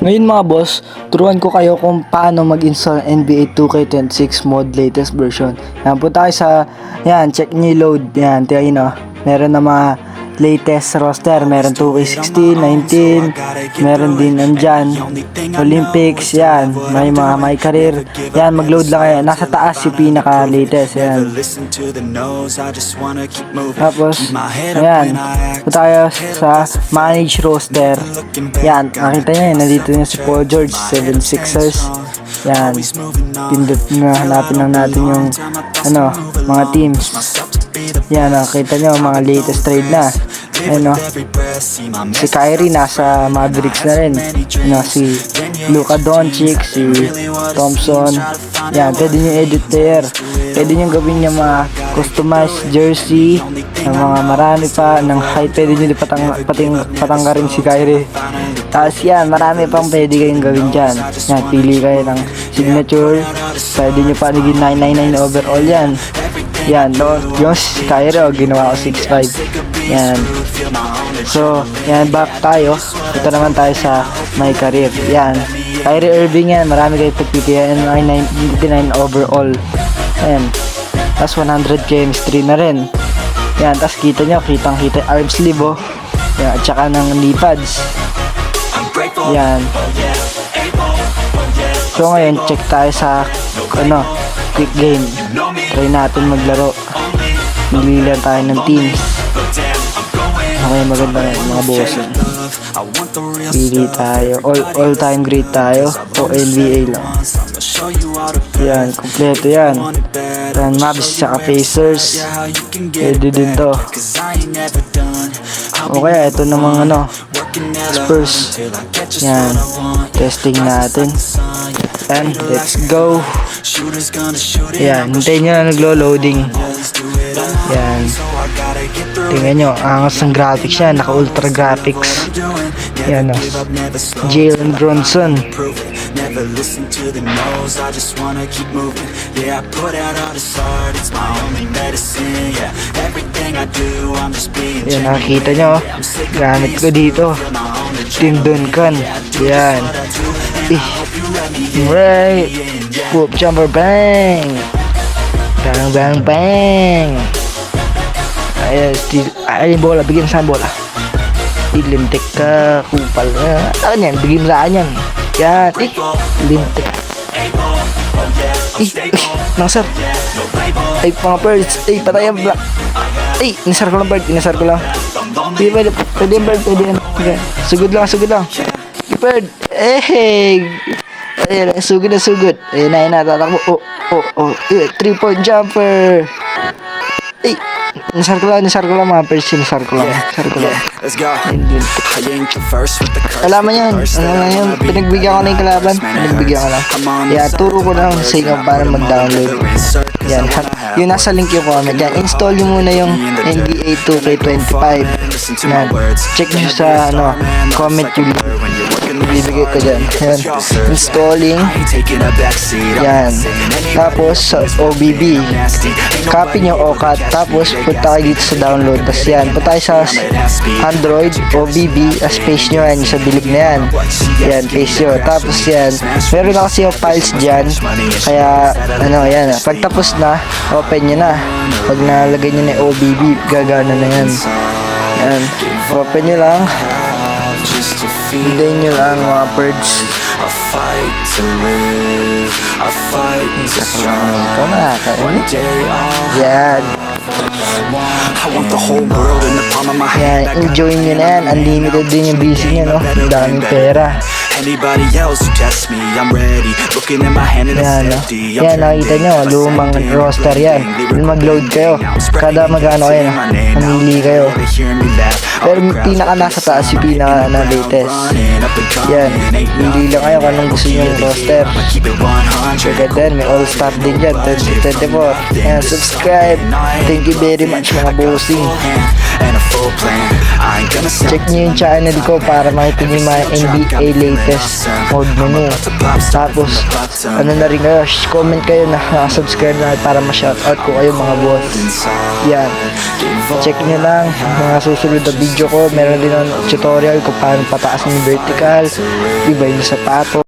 Ngayon mga boss, turuan ko kayo kung paano mag-install NBA 2K26 mod latest version. Yan, punta kayo sa, yan, check nyo yung load. Yan, tiyayin o. Meron na mga latest roster. Meron 2K16, 19, meron din nandyan. Olympics, yan. May mga my career. Yan, mag-load lang kayo. Nasa taas yung pinaka-latest. Yan. Tapos, ayan. Punta kayo sa manage roster. Yan, nakita nyo yun. Nandito nyo si Paul George, 76ers. Yan. Pindot na, hanapin lang natin yung, mga teams. Yan, nakita nyo, mga latest trade na. Ayan, si Kyrie nasa Mavericks na rin. Si Luka Doncic, si Thompson. Yan, pwede nyo edit there. Pwede nyo gawin yung mga customized jersey ng mga marami pa ng height. Pwede nyo patanggarin si Kyrie. Tapos yan, marami pang pwede kayong gawin dyan. Yan, pili kayo ng signature. Pwede nyo pa naging 999 overall yan. Yan, yung si Kyrie, ginawa ko 6'5". Yan. So, yan, back tayo. Ito naman tayo sa my career. Yan. Kyrie Irving yan. Marami kayo pagpipilian. 999 overall. Ayan. Tapos 100 chemistry na rin. Yan. Tapos kita nyo, kitang-kita arm sleeve, oh. Yan. At saka ng knee pads. Yan. So, ngayon, check tayo sa, quick game. Try natin maglaro. Mililan tayo ng teams. Okay, maganda na mga boss. Pili tayo. All-time great tayo. O NBA lang. Yan, kompleto yan. Yan, Mavs saka Pacers. Pwede din to. O kaya, ito namang Spurs. Yan. Testing natin. And let's go. Yan, hintayin nyo na naglo-loading. Yan. Tingnan nyo, angas ng graphics yan. Naka-ultra graphics. Yan, Jalen Bronson. Yan, nakikita nyo. Gamit ko dito. Tim Duncan. Yan. Right. Whoop, jumper, bang. Bang, bang, bang. Ay, bola. Bigyan sa bola. Lintik ka. Kupal na. Ano yan? Bigyan mo saan yan. Yan. Lintik. Nasar. Ay, mga birds. Ay, patay ang black. Ay, inisar ko lang bird. Inisar ko lang. Pwede yung bird. Pwede yan. Sugod lang. Bird. Ayan, sugod na sugod. Ayan na, tatakbo. 3-point jumper. Ay, nisar ko lang mga pers. Nisar ko lang. Alam mo yan. Pinagbigyan ko na yung kalaban. Yan, turo ko lang sa inyo para mag-download. Yan, yung nasa link yung comment. Yan, install nyo muna yung NBA 2K25. Yan, check nyo sa comment yung link. Ibibigay ko dyan. Yan. Installing. Yan. Tapos sa OBB. Copy nyo OCAT. Tapos punta kayo dito sa download. Tapos yan. Punta kayo sa Android. OBB. Space nyo yan. Sa bilog na yan. Yan. Paste nyo. Tapos yan. Meron na kasi yung files dyan. Kaya yan. Pag tapos na, open nyo na. Pag nalagay nyo na yung OBB, gagana na yan. Yan. Open nyo lang. Hintayin nyo lang mga birds. Yan. Yan, enjoy nyo na yan. Unlimited din yung busy nyo, daming pera. Anybody else who tests me, I'm ready. Looking at my hand and it's empty. Yan, nakita nyo, lumang roster yan. Mag-load kayo. Kada magano kayo, mamili kayo. Pero pinaka nasa taas yung pinaka na latest. Yan, hindi lang kayo kung anong gusto nyo yung roster. Kaya din, may all-star din dyan, 2024. Yan, subscribe. Thank you very much mga bossing. And a full plan. Check nyo yung channel ko para makita nyo yung mga NBA latest mode menu. Tapos, ano na rin kayo, comment kayo na subscribe na para ma-shoutout ko kayo mga boss. Yan. Check nyo lang mga susunod na video ko. Meron din ng tutorial kung paano pataas ng vertical, iba yung sapato.